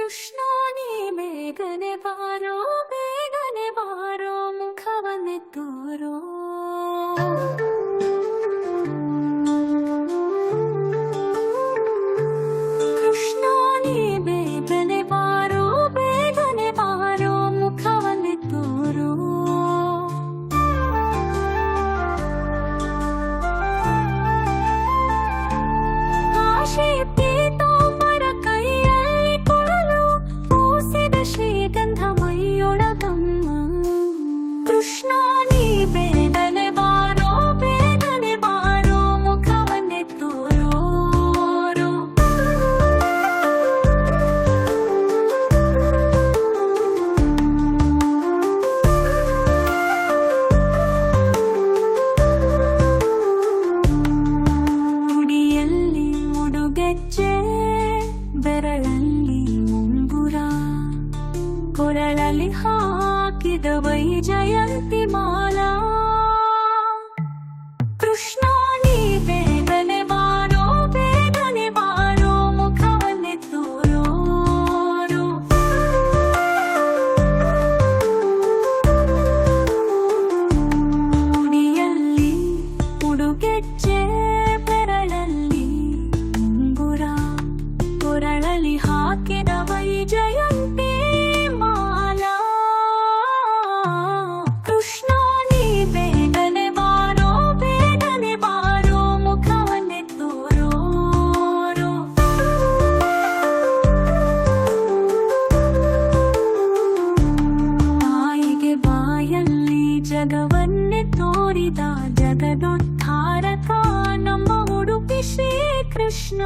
ಕೃಷ್ಣ ನೀ ಬೇಗನೆ ಬಾರೋ ಮುಖವನ್ನೇ ತೋರೋ. ಕೃಷ್ಣ ನೀ ಬೇಗನೆ ಬಾರೋ ಮುಖವನ್ನೇ ತೋರೋ. ಆಶೆ ಪೀತಾಂಬರ ಕೈಯಲ್ಲಿ ಕೊಳಲು ಪೂಸಿದ ಶ್ರೀಗಂಧ ಮೈಯೊಳಗಮ್ಮ. ಕೃಷ್ಣ ನೀ ಬೇಗನೆ ಬಾರೋ ಮುಖವನ್ನೇ ತೋರೋ. ಮುಡಿಯಲ್ಲಿ ಮುಡುಗೆಜ್ಜೆ, ಬೆರಳಲ್ಲಿ ಮುಂಗುರ, ಕೊರಳಲ್ಲಿ ಹಾಕಿದ ವೈಜಯಂತಿ ಮಾಲಾ. ಕೃಷ್ಣ ನೀ ಬೇಗನೆ ಬಾರೋ ಮುಖವನ್ನೇ ತೋರೋ. ಮುಡಿಯಲ್ಲಿ ಉಡುಗೆಜ್ಜೆ, ಬೆರಳಲ್ಲಿ ಮುಂಗುರ, ಕೊರಳಲ್ಲಿ ಹಾಕಿದ ವೈಜಯಂತಿ ಮಾಲಾ. ಕೃಷ್ಣ ನೀ ಬೇಗನೆ ಬಾರೋ ಮುಖವನ್ನೇ ತೋರೋ. ತಾಯಿಗೆ ಬಾಯಲ್ಲಿ ಜಗವನ್ನೇ ತೋರಿದ ಜಗದೋದ್ಧಾರಕ ನಮ್ಮ ಉಡುಪಿ ಶ್ರೀ ಕೃಷ್ಣ.